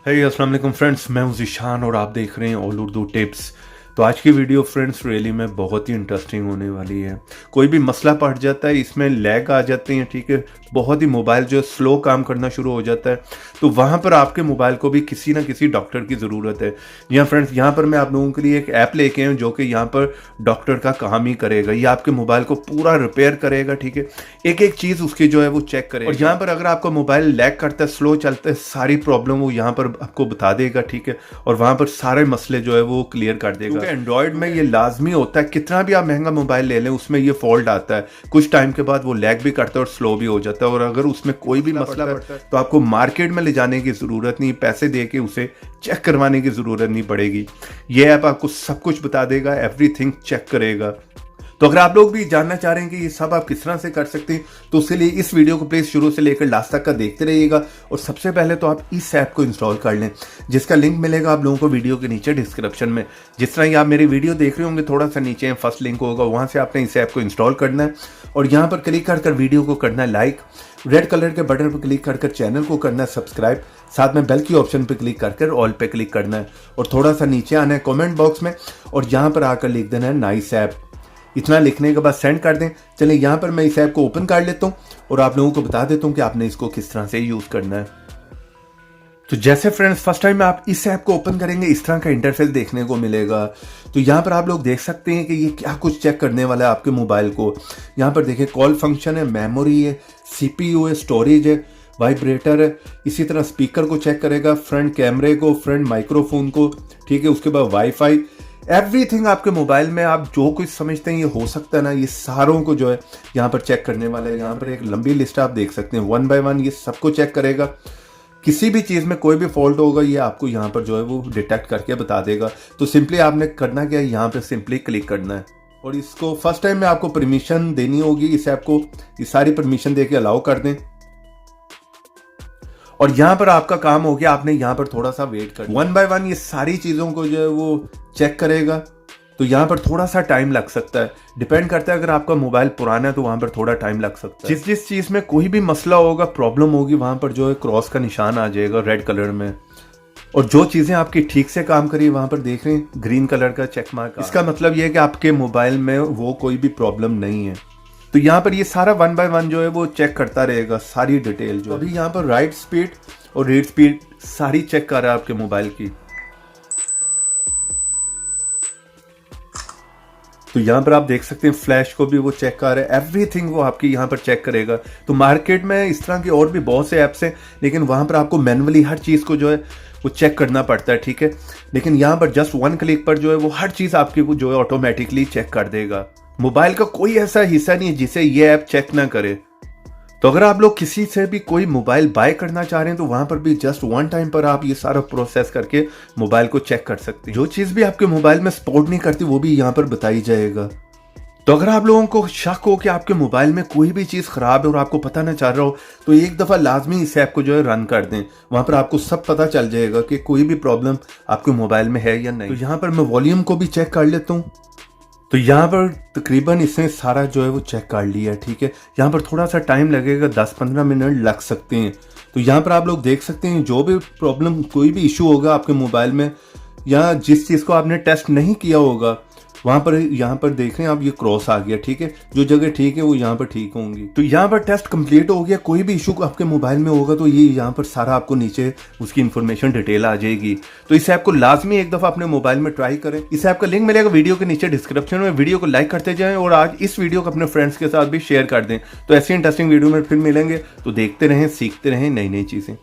अस्सलाम वालेकुम फ्रेंड्स, मैं हूं ज़ीशान और आप देख रहे हैं ऑल उर्दू टिप्स। तो आज की वीडियो फ्रेंड्स रियली में बहुत ही इंटरेस्टिंग होने वाली है। कोई भी मसला पड़ जाता है, इसमें लैग आ जाते हैं, ठीक है, बहुत ही मोबाइल जो स्लो काम करना शुरू हो जाता है, तो वहाँ पर आपके मोबाइल को भी किसी ना किसी डॉक्टर की ज़रूरत है। यहाँ फ्रेंड्स, यहाँ पर मैं आप लोगों के लिए एक ऐप लेके आया हूँ जो कि यहाँ पर डॉक्टर का काम ही करेगा। ये आपके मोबाइल को पूरा रिपेयर करेगा, ठीक है, एक एक चीज़ उसकी जो है वो चेक करेगा। और यहाँ पर अगर आपका मोबाइल लैग करता है, स्लो चलता है, सारी प्रॉब्लम वो यहाँ पर आपको बता देगा, ठीक है, और वहाँ पर सारे मसले जो है वो क्लियर कर देगा। एंड्रॉयड में ये लाजमी होता है, कितना भी आप महंगा मोबाइल ले लें उसमें ये फॉल्ट आता है, कुछ टाइम के बाद वो लैग भी करता है और स्लो भी हो जाता है। और अगर उसमें कोई भी मसला पड़ता है तो आपको मार्केट में ले जाने की ज़रूरत नहीं, पैसे दे के उसे चेक करवाने की ज़रूरत नहीं पड़ेगी। ये ऐप आपको सब कुछ बता देगा, एवरीथिंग चेक करेगा। तो अगर आप लोग भी जानना चाह रहे हैं कि ये सब आप किस तरह से कर सकते हैं, तो उसके लिए इस वीडियो को प्लीज़ शुरू से लेकर लास्ट तक का देखते रहिएगा। और सबसे पहले तो आप इस ऐप को इंस्टॉल कर लें, जिसका लिंक मिलेगा आप लोगों को वीडियो के नीचे डिस्क्रिप्शन में। जिस तरह ही आप मेरी वीडियो देख रहे होंगे, थोड़ा सा नीचे फर्स्ट लिंक होगा, वहाँ से आपने इस ऐप को इंस्टॉल करना है और यहाँ पर क्लिक कर वीडियो को करना है लाइक, रेड कलर के बटन पर क्लिक कर चैनल को करना है सब्सक्राइब, साथ में बेल की ऑप्शन पर क्लिक कर ऑल पे क्लिक करना है और थोड़ा सा नीचे आना है कमेंट बॉक्स में और यहाँ पर आकर लिख देना है नाइस ऐप। इतना लिखने के बाद सेंड कर दें। चलिए यहाँ पर मैं इस ऐप को ओपन कर लेता हूँ और आप लोगों को बता देता हूँ कि आपने इसको किस तरह से यूज़ करना है। तो जैसे फ्रेंड्स फर्स्ट टाइम आप इस ऐप को ओपन करेंगे, इस तरह का इंटरफेस देखने को मिलेगा। तो यहाँ पर आप लोग देख सकते हैं कि ये क्या कुछ चेक करने वाला है आपके मोबाइल को। यहाँ पर देखिए कॉल फंक्शन है, मेमोरी है, CPU है, स्टोरेज है, वाइब्रेटर है, इसी तरह स्पीकर को चेक करेगा, फ्रंट कैमरे को, फ्रंट माइक्रोफोन को, ठीक है, उसके बाद वाईफाई, एवरीथिंग आपके मोबाइल में आप जो कुछ समझते हैं ये हो सकता है ना, ये सारों को जो है यहाँ पर चेक करने वाला है। यहाँ पर एक लंबी लिस्ट आप देख सकते हैं, 1 बाय 1 ये सबको चेक करेगा। किसी भी चीज़ में कोई भी फॉल्ट होगा ये आपको यहाँ पर जो है वो डिटेक्ट करके बता देगा। तो सिंपली आपने करना क्या है, यहाँ पर सिंपली क्लिक करना है और इसको फर्स्ट टाइम में आपको परमिशन देनी होगी इस ऐप को। ये सारी परमिशन दे के अलाउ कर दें और यहाँ पर आपका काम हो गया, आपने यहाँ पर थोड़ा सा वेट कर 1 बाय 1 ये सारी चीज़ों को जो है वो चेक करेगा। तो यहाँ पर थोड़ा सा टाइम लग सकता है, डिपेंड करता है, अगर आपका मोबाइल पुराना है तो वहाँ पर थोड़ा टाइम लग सकता है। जिस चीज़ में कोई भी मसला होगा, प्रॉब्लम होगी, वहाँ पर जो है क्रॉस का निशान आ जाएगा रेड कलर में। और जो चीज़ें आपकी ठीक से काम करी वहाँ पर देख रहे हैं ग्रीन कलर का चेक मार्क, इसका मतलब ये है कि आपके मोबाइल में वो कोई भी प्रॉब्लम नहीं है। तो यहाँ पर ये सारा 1 बाय 1 जो है वो चेक करता रहेगा, सारी डिटेल जो अभी यहाँ पर राइट स्पीड और रीड स्पीड सारी चेक कर रहा है आपके मोबाइल की। तो यहाँ पर आप देख सकते हैं फ्लैश को भी वो चेक कर रहा है, एवरीथिंग वो आपकी यहाँ पर चेक करेगा। तो मार्केट में इस तरह की और भी बहुत से ऐप्स हैं, लेकिन वहाँ पर आपको मैनुअली हर चीज़ को जो है वो चेक करना पड़ता है, ठीक है, लेकिन यहाँ पर जस्ट 1 क्लिक पर जो है वो हर चीज़ आपकी वो जो है ऑटोमेटिकली चेक कर देगा। मोबाइल का कोई ऐसा हिस्सा नहीं है जिसे ये ऐप चेक ना करे। तो अगर आप लोग किसी से भी कोई मोबाइल बाय करना चाह रहे हैं तो वहां पर भी जस्ट 1 टाइम पर आप ये सारा प्रोसेस करके मोबाइल को चेक कर सकते हैं। जो चीज़ भी आपके मोबाइल में सपोर्ट नहीं करती वो भी यहाँ पर बताई जाएगा। तो अगर आप लोगों को शक हो कि आपके मोबाइल में कोई भी चीज़ ख़राब है और आपको पता ना चल रहा हो, तो एक दफ़ा लाजमी इस ऐप को जो है रन कर दें। वहाँ पर आपको सब पता चल जाएगा कि कोई भी प्रॉब्लम आपके मोबाइल में है या नहीं। तो यहाँ पर मैं वॉल्यूम को भी चेक कर लेता हूँ। तो यहाँ पर तकरीबन इसने सारा जो है वो चेक कर लिया है, ठीक है। यहाँ पर थोड़ा सा टाइम लगेगा, 10-15 मिनट लग सकते हैं। तो यहाँ पर आप लोग देख सकते हैं जो भी प्रॉब्लम, कोई भी इशू होगा आपके मोबाइल में या जिस चीज़ को आपने टेस्ट नहीं किया होगा, वहाँ पर यहाँ पर देख रहे हैं आप ये क्रॉस आ गया, ठीक है, जो जगह ठीक है वो यहाँ पर ठीक होंगी। तो यहाँ पर टेस्ट कंप्लीट हो गया। कोई भी इशू आपके मोबाइल में होगा तो ये यहाँ पर सारा आपको नीचे उसकी इन्फॉर्मेशन डिटेल आ जाएगी। तो इस ऐप को लाजमी एक दफ़ा अपने मोबाइल में ट्राई करें। इस ऐप का लिंक मिलेगा वीडियो के नीचे डिस्क्रिप्शन में। वीडियो को लाइक करते जाएं और आज इस वीडियो को अपने फ्रेंड्स के साथ भी शेयर कर दें। तो ऐसी इंटरेस्टिंग वीडियो में फिर मिलेंगे। तो देखते रहें, सीखते रहें नई नई चीज़ें।